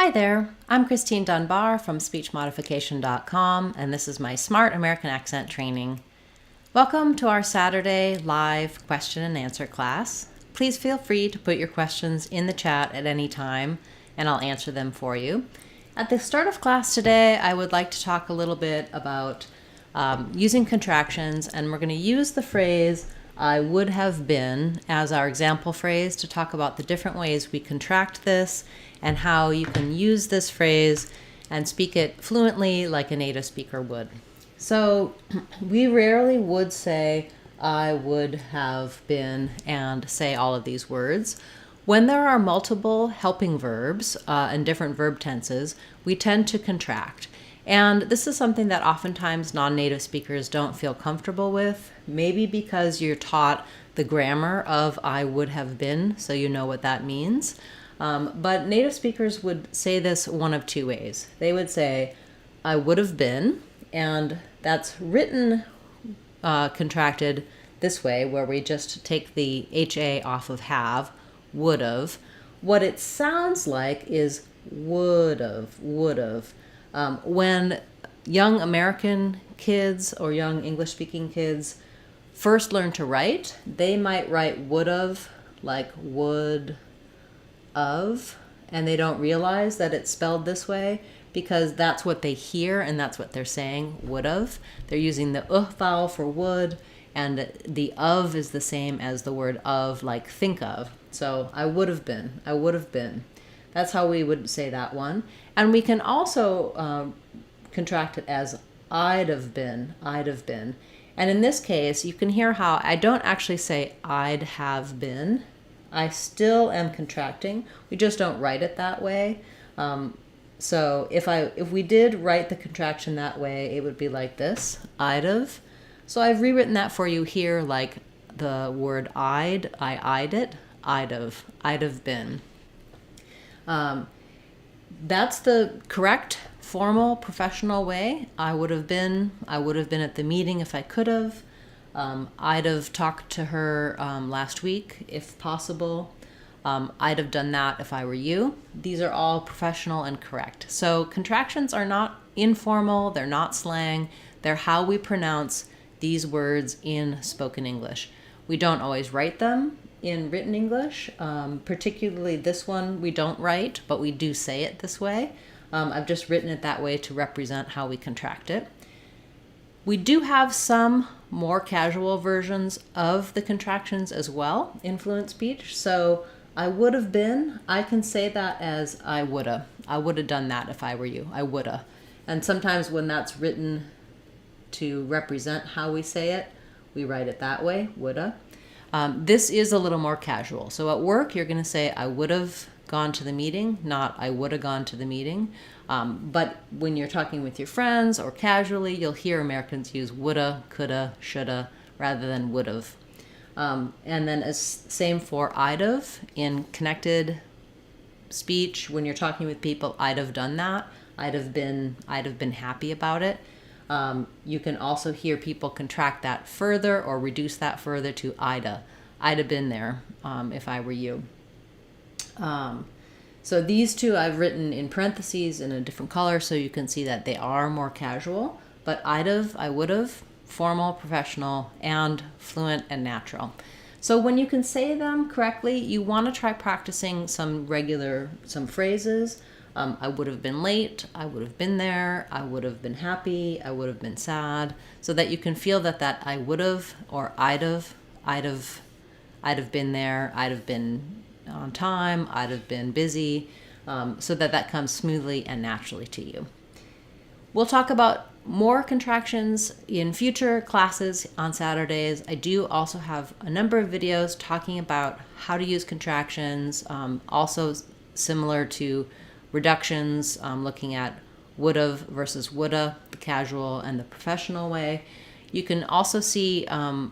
Hi there, I'm Christine Dunbar from speechmodification.com, and this is my Smart American Accent training. Welcome to our Saturday live question and answer class. Please feel free to put your questions in the chat at any time, and I'll answer them for you. At the start of class today, I would like to talk a little bit about using contractions, and we're going to use the phrase I would have been as our example phrase to talk about the different ways we contract this and how you can use this phrase and speak it fluently like a native speaker would. So we rarely would say I would have been and say all of these words. When there are multiple helping verbs and different verb tenses, we tend to contract. And this is something that oftentimes non-native speakers don't feel comfortable with, maybe because you're taught the grammar of I would have been, so you know what that means. But native speakers would say this one of two ways. They would say, I would have been, and that's written contracted this way, where we just take the HA off of have, would have. What it sounds like is would have. When young American kids or young English-speaking kids first learn to write, they might write would have like would of, and they don't realize that it's spelled this way because that's what they hear and that's what they're saying, would have. They're using the vowel for would, and the of is the same as the word of, like think of. So I would have been. That's how we would say that one. And we can also contract it as I'd have been. And in this case, you can hear how I don't actually say I'd have been. I still am contracting. We just don't write it that way. So if we did write the contraction that way, it would be like this, I'd have. So I've rewritten that for you here like the word I'd it, I'd have been. That's the correct formal professional way. I would have been at the meeting if I could have. I'd have talked to her last week if possible. I'd have done that if I were you. These are all professional and correct. So contractions are not informal, they're not slang, they're how we pronounce these words in spoken English. We don't always write them in written English, particularly this one we don't write, but we do say it this way. I've just written it that way to represent how we contract it. We do have some more casual versions of the contractions as well in fluent speech. So I would have been, I can say that as I woulda. I would have done that if I were you. I woulda. And sometimes when that's written to represent how we say it, we write it that way, woulda. This is a little more casual. So at work, you're going to say, I would have gone to the meeting, not I would have gone to the meeting. But when you're talking with your friends or casually, you'll hear Americans use woulda, coulda, shoulda, rather than would have. And then same for I'd have. In connected speech, when you're talking with people, I'd have done that. I'd have been happy about it. You can also hear people contract that further or reduce that further to I'd have been there if I were you. So these two I've written in parentheses in a different color so you can see that they are more casual, but I'd have, I would have, formal, professional, and fluent and natural. So when you can say them correctly, you want to try practicing some phrases. I would have been late, I would have been there, I would have been happy, I would have been sad, so that you can feel that I would have or I'd have been there, I'd have been on time, I'd have been busy, so that comes smoothly and naturally to you. We'll talk about more contractions in future classes on Saturdays. I do also have a number of videos talking about how to use contractions, also similar to reductions, looking at would have versus woulda, the casual and the professional way. You can also see a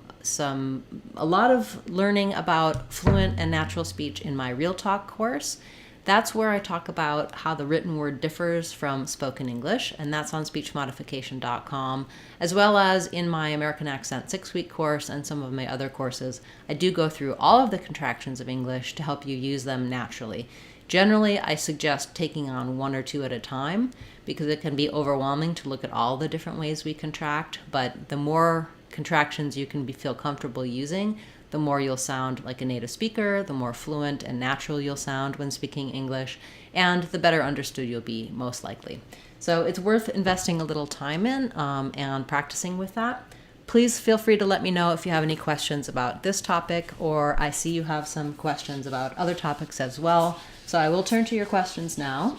lot of learning about fluent and natural speech in my Real Talk course. That's where I talk about how the written word differs from spoken English, and that's on speechmodification.com, as well as in my American Accent 6-week course and some of my other courses. I do go through all of the contractions of English to help you use them naturally. Generally, I suggest taking on one or two at a time because it can be overwhelming to look at all the different ways we contract, but the more contractions you can feel comfortable using, the more you'll sound like a native speaker, the more fluent and natural you'll sound when speaking English, and the better understood you'll be, most likely. So it's worth investing a little time in and practicing with that. Please feel free to let me know if you have any questions about this topic, or I see you have some questions about other topics as well. So I will turn to your questions now.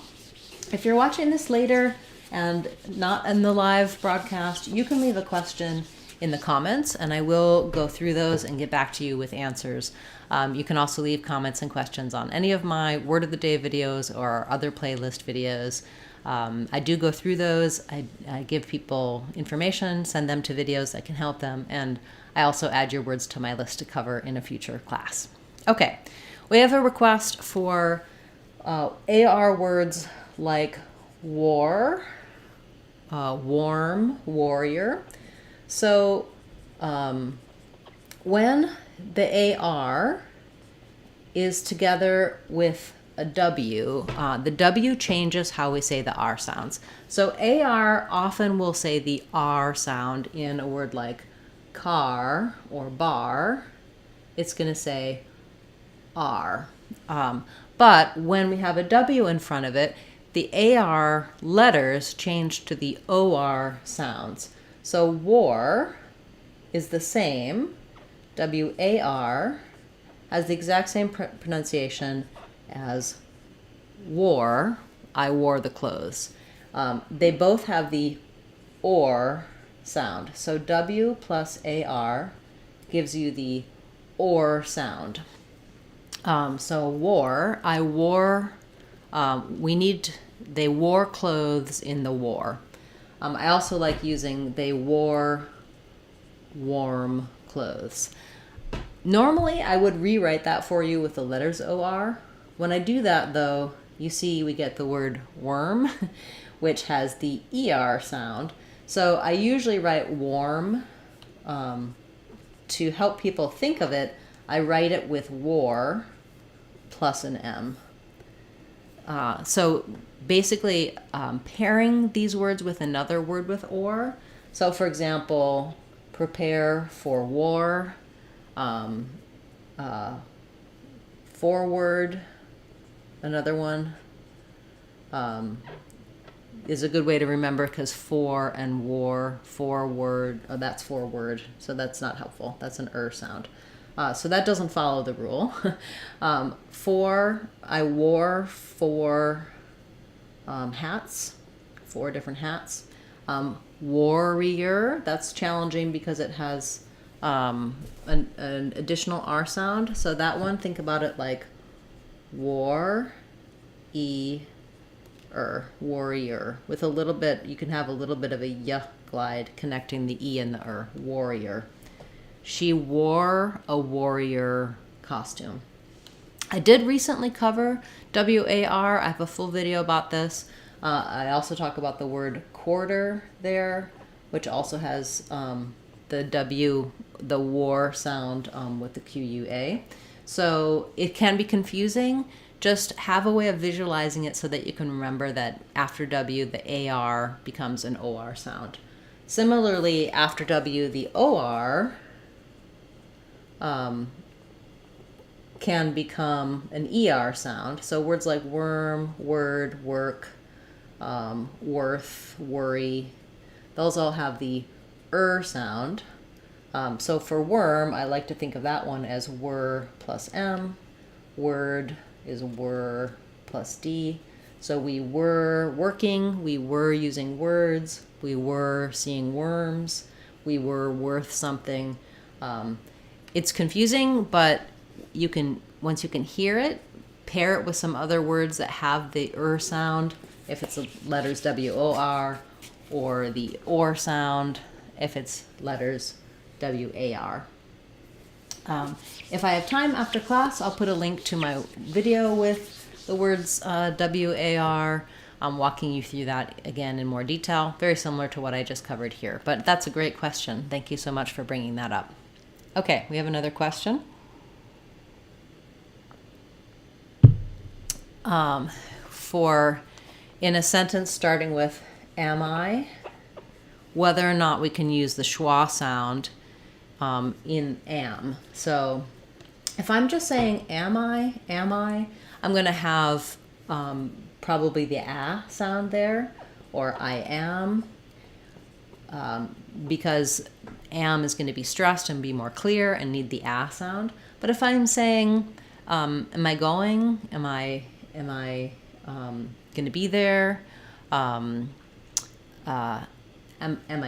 If you're watching this later and not in the live broadcast, you can leave a question in the comments and I will go through those and get back to you with answers. You can also leave comments and questions on any of my Word of the Day videos or other playlist videos. I do go through those. I give people information, send them to videos that can help them, and I also add your words to my list to cover in a future class. Okay, we have a request for AR words like war, warm, warrior. So when the AR is together with a W, the W changes how we say the R sounds. So AR often will say the R sound in a word like car or bar. It's going to say R. But when we have a W in front of it, the AR letters change to the OR sounds. So war is the same. WAR has the exact same pronunciation as wore. I wore the clothes. They both have the OR sound. So W plus AR gives you the OR sound. So wore, I wore, they wore clothes in the war. I also like using they wore warm clothes. Normally, I would rewrite that for you with the letters OR. When I do that, though, you see we get the word worm, which has the ER sound. So I usually write warm. To help people think of it, I write it with war plus an M. So basically pairing these words with another word with or. So for example, prepare for war, forward, another one is a good way to remember because for and war, forward, oh, that's forward, so that's not helpful. That's an sound. So that doesn't follow the rule. I wore 4 hats, 4 different hats. Warrior, that's challenging because it has an additional R sound. So that one, think about it like war, warrior. With a little bit, you can have a little bit of a y glide connecting the E and the warrior. She wore a warrior costume. I did recently cover WAR. I have a full video about this. I also talk about the word quarter there, which also has the war sound with the QUA. So it can be confusing. Just have a way of visualizing it so that you can remember that after W, the AR becomes an OR sound. Similarly, after W, the OR can become an ER sound. So words like worm, word, work, worth, worry, those all have the sound. So for worm, I like to think of that one as were plus M. Word is were plus D. So we were working, we were using words, we were seeing worms, we were worth something. It's confusing, but you can, once you can hear it, pair it with some other words that have the sound, if it's the letters WOR, or the OR sound, if it's letters WAR. If I have time after class, I'll put a link to my video with the words WAR. I'm walking you through that again in more detail, very similar to what I just covered here. But that's a great question. Thank you so much for bringing that up. Okay, we have another question. for in a sentence starting with am I, whether or not we can use the schwa sound in am. So if I'm just saying am I, I'm going to have probably the ah sound there, or I am, because am is going to be stressed and be more clear and need the ah sound. But if I'm saying am I going, am I going to be there, am I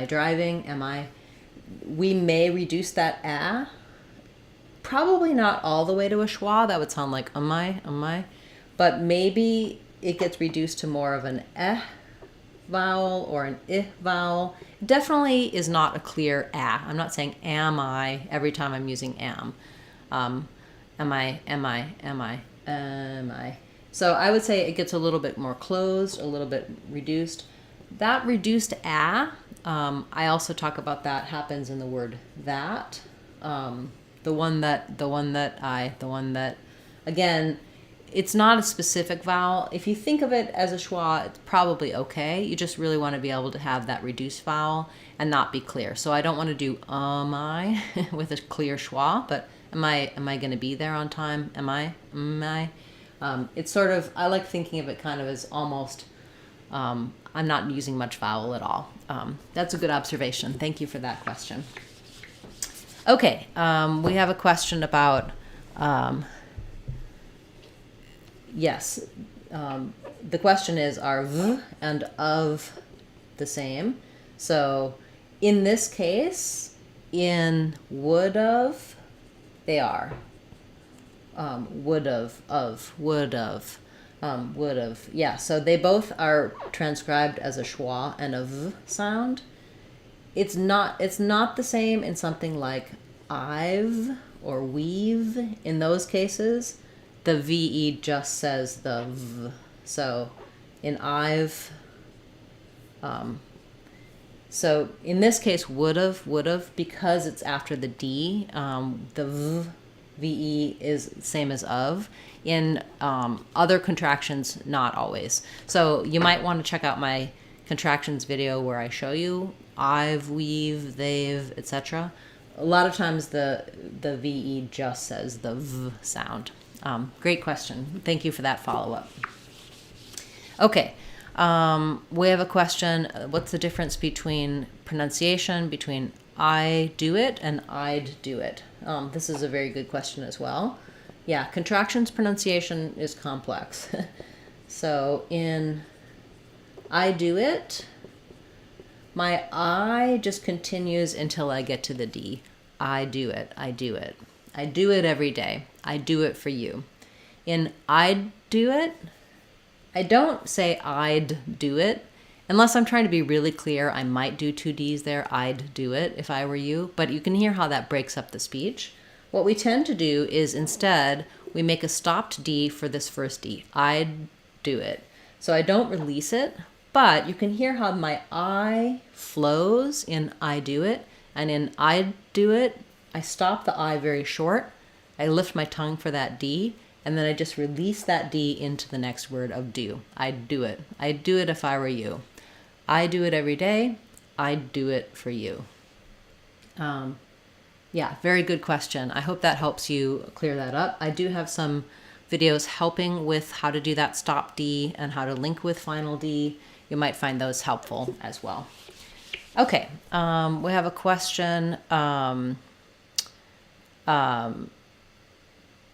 driving, we may reduce that ah, probably not all the way to a schwa. That would sound like am I, but maybe it gets reduced to more of an eh vowel or an ih vowel. It definitely is not a clear ah. I'm not saying am I every time I'm using am. Am I. So I would say it gets a little bit more closed, a little bit reduced. That reduced ah, I also talk about that happens in the word that. The one that, again, it's not a specific vowel. If you think of it as a schwa, it's probably okay. You just really want to be able to have that reduced vowel and not be clear. So I don't want to do I with a clear schwa, but am I going to be there on time? Am I? It's sort of, I like thinking of it kind of as almost, I'm not using much vowel at all. That's a good observation. Thank you for that question. Okay, we have a question about, yes, the question is, are v and of the same? So in this case, in would of, they are. Would have. Yeah, so they both are transcribed as a schwa and a v sound. It's not the same in something like I've or we've. In those cases, the VE just says the v. So in I've, so in this case, would have, because it's after the D, the VE is same as of. In other contractions, not always. So you might want to check out my contractions video where I show you I've, we've, they've, etc. A lot of times the VE just says the V sound. Great question. Thank you for that follow-up. Okay, we have a question. What's the difference between pronunciation between I do it and I'd do it? This is a very good question as well. Yeah, contractions pronunciation is complex. So in I do it, my I just continues until I get to the D. I do it. I do it. I do it every day. I do it for you. In I'd do it, I don't say I'd do it. Unless I'm trying to be really clear, I might do two Ds there. I'd do it if I were you. But you can hear how that breaks up the speech. What we tend to do is instead, we make a stopped D for this first D. I'd do it. So I don't release it, but you can hear how my I flows in I do it. And in I do it, I stop the I very short. I lift my tongue for that D. And then I just release that D into the next word of do. I'd do it. I'd do it if I were you. I do it every day. I'd do it for you. Yeah, very good question. I hope that helps you clear that up. I do have some videos helping with how to do that stop D and how to link with final D. You might find those helpful as well. Okay, we have a question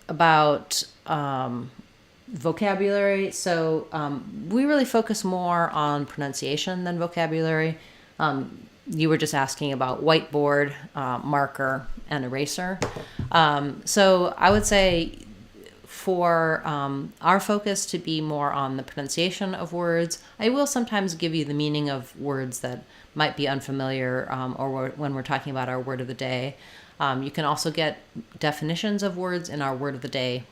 about vocabulary. So we really focus more on pronunciation than vocabulary. You were just asking about whiteboard, marker, and eraser. So I would say for our focus to be more on the pronunciation of words, I will sometimes give you the meaning of words that might be unfamiliar or when we're talking about our word of the day. You can also get definitions of words in our word of the day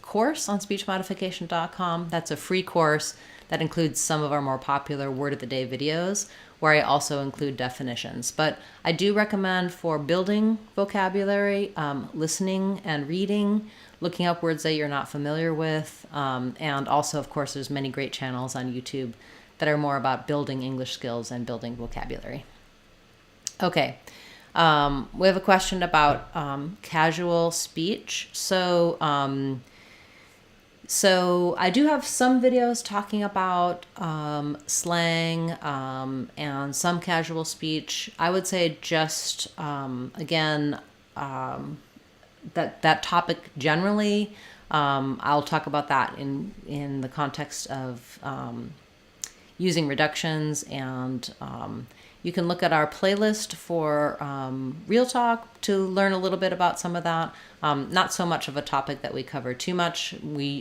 course on speechmodification.com. That's a free course that includes some of our more popular word of the day videos. where I also include definitions. But I do recommend for building vocabulary, listening and reading, looking up words that you're not familiar with, and also, of course, there's many great channels on YouTube that are more about building English skills and building vocabulary. Okay, we have a question about casual speech. So I do have some videos talking about slang and some casual speech. I would say just, again, that topic generally, I'll talk about that in the context of using reductions, and you can look at our playlist for Real Talk to learn a little bit about some of that. Not so much of a topic that we cover too much.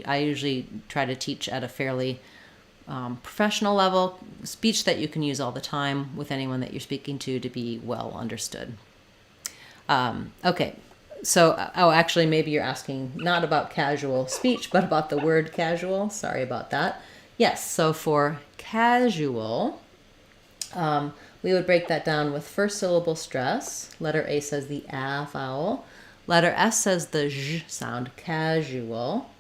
I usually try to teach at a fairly professional level, speech that you can use all the time with anyone that you're speaking to be well understood. Okay, so, actually, maybe you're asking not about casual speech, but about the word casual. Sorry about that. Yes, so for casual, we would break that down with first syllable stress. Letter A says the A vowel. Letter S says the Z sound, casual.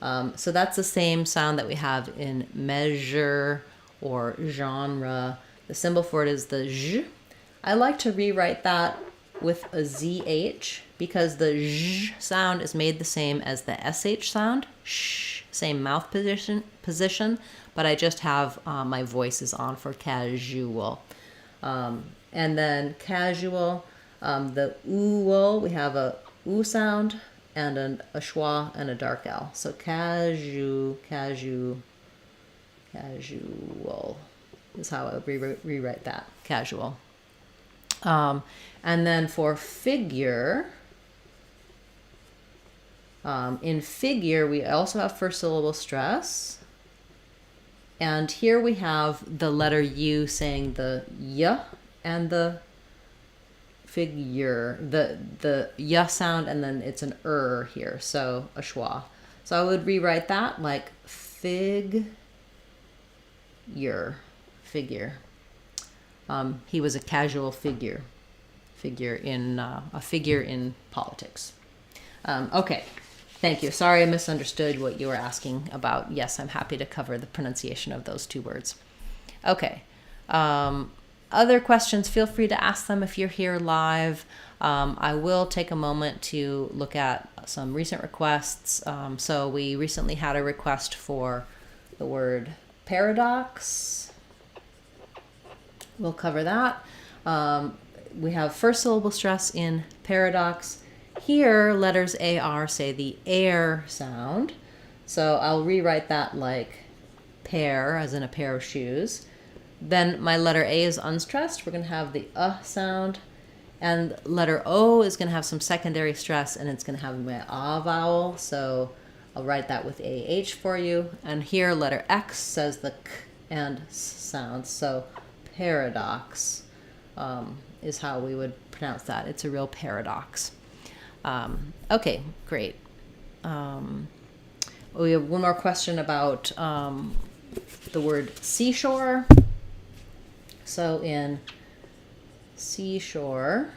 So that's the same sound that we have in measure or genre. The symbol for it is the Z. I like to rewrite that with a ZH because the Z sound is made the same as the SH sound. Shh, same mouth position, but I just have my voice is on for casual. And then casual, the oo, we have a oo sound and a schwa and a dark L. So casual is how I would rewrite that, casual. And then for figure, in figure, we also have first syllable stress. And here we have the letter U saying the Y and the figure, the Y sound, and then it's an here, so a schwa. So I would rewrite that like figure. He was a casual figure in politics. Okay. Thank you. Sorry I misunderstood what you were asking about. Yes, I'm happy to cover the pronunciation of those two words. Okay. Other questions, feel free to ask them if you're here live. I will take a moment to look at some recent requests. So we recently had a request for the word paradox. We'll cover that. We have first syllable stress in paradox. Here, letters AR say the air sound. So I'll rewrite that like pair, as in a pair of shoes. Then my letter A is unstressed. We're going to have the sound. And letter O is going to have some secondary stress, and it's going to have my vowel. So I'll write that with AH for you. And here, letter X says the K and S sounds. So paradox is how we would pronounce that. It's a real paradox. Okay, great. We have one more question about the word seashore. So in seashore,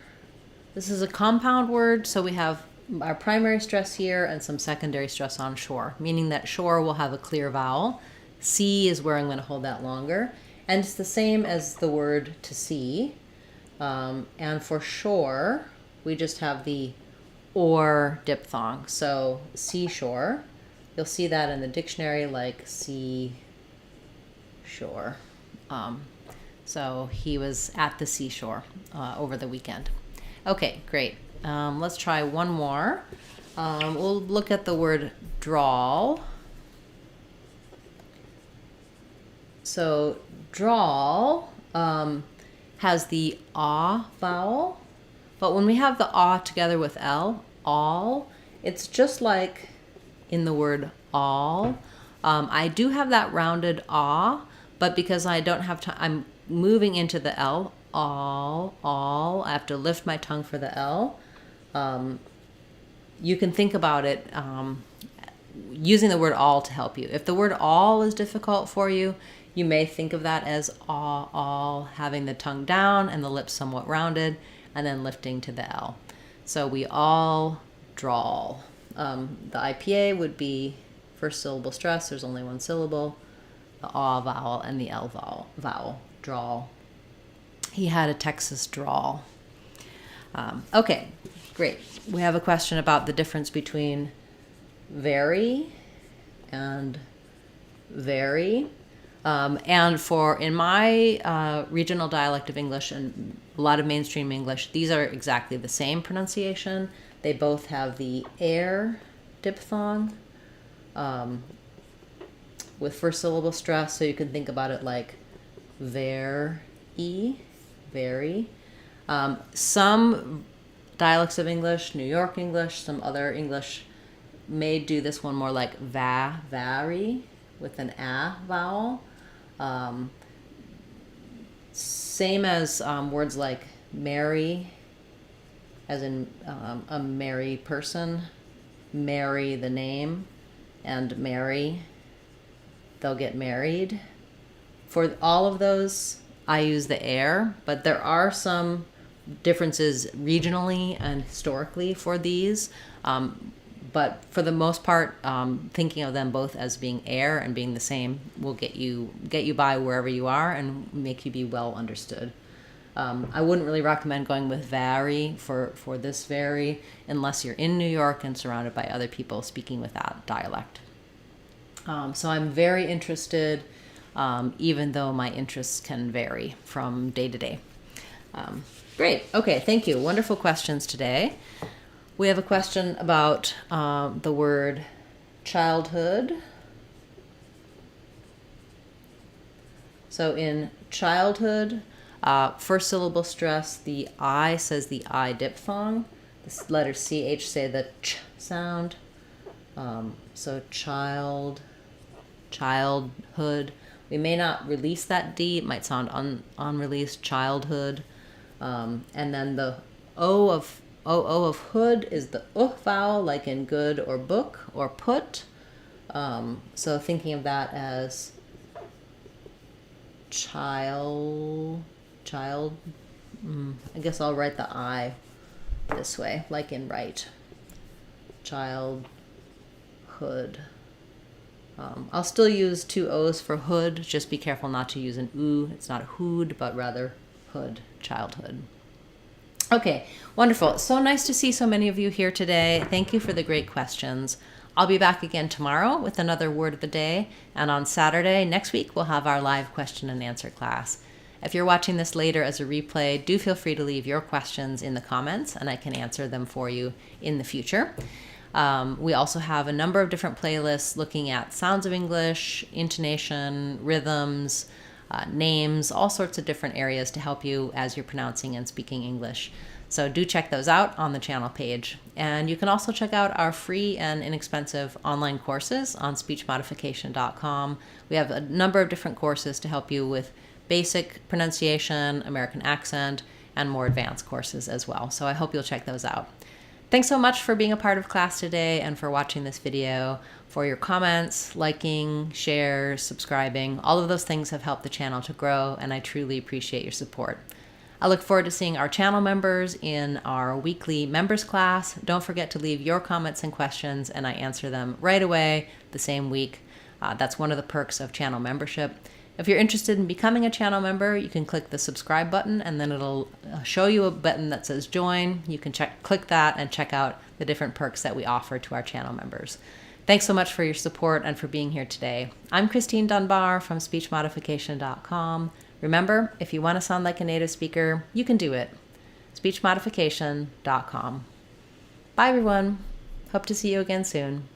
this is a compound word, so we have our primary stress here and some secondary stress on shore, meaning that shore will have a clear vowel. Sea is where I'm going to hold that longer. And it's the same as the word to sea. And for shore, we just have the or diphthong. So seashore, you'll see that in the dictionary like seashore. So he was at the seashore over the weekend. Okay, great. Let's try one more. We'll look at the word drawl. So drawl has the ah vowel, but when we have the ah together with L, all, it's just like in the word all. I do have that rounded ah, but because I don't have time, I'm moving into the L, all. I have to lift my tongue for the L. You can think about it using the word all to help you. If the word all is difficult for you, you may think of that as all, having the tongue down and the lips somewhat rounded, and then lifting to the L. So we all drawl. The IPA would be first syllable stress. There's only one syllable. The aw vowel and the L vowel, drawl. He had a Texas drawl. Okay, great. We have a question about the difference between very and very. And in my regional dialect of English and a lot of mainstream English, these are exactly the same pronunciation. They both have the air diphthong with first syllable stress, so you can think about it like very. Some dialects of English, New York English, some other English may do this one more like vary with an a vowel. Same as words like marry, as in a merry person, marry the name, and marry, they'll get married. For all of those, I use the air, but there are some differences regionally and historically for these. But for the most part, thinking of them both as being air and being the same will get you by wherever you are and make you be well understood. I wouldn't really recommend going with vary for this very unless you're in New York and surrounded by other people speaking with that dialect. So I'm very interested, even though my interests can vary from day to day. Great. Okay, thank you. Wonderful questions today. We have a question about the word childhood. So in childhood, first syllable stress, the I says the I diphthong. The letter CH say the ch sound. So childhood. We may not release that D. It might sound unreleased, childhood. And then the O of hood is the vowel, like in good or book or put. So thinking of that as child. I guess I'll write the I this way, like in right. Childhood. I'll still use two O's for hood. Just be careful not to use an oo. It's not hood, but rather hood, childhood. Okay, wonderful. It's so nice to see so many of you here today. Thank you for the great questions. I'll be back again tomorrow with another word of the day. And on Saturday next week, we'll have our live question and answer class. If you're watching this later as a replay, do feel free to leave your questions in the comments and I can answer them for you in the future. We also have a number of different playlists looking at sounds of English, intonation, rhythms, names, all sorts of different areas to help you as you're pronouncing and speaking English. So do check those out on the channel page. And you can also check out our free and inexpensive online courses on speechmodification.com. We have a number of different courses to help you with basic pronunciation, American accent, and more advanced courses as well. So I hope you'll check those out. Thanks so much for being a part of class today and for watching this video. For your comments, liking, shares, subscribing, all of those things have helped the channel to grow, and I truly appreciate your support. I look forward to seeing our channel members in our weekly members class. Don't forget to leave your comments and questions, and I answer them right away the same week. That's one of the perks of channel membership. If you're interested in becoming a channel member, you can click the subscribe button and then it'll show you a button that says join. You can click that and check out the different perks that we offer to our channel members. Thanks so much for your support and for being here today. I'm Christine Dunbar from speechmodification.com. Remember, if you want to sound like a native speaker, you can do it. speechmodification.com. Bye everyone. Hope to see you again soon.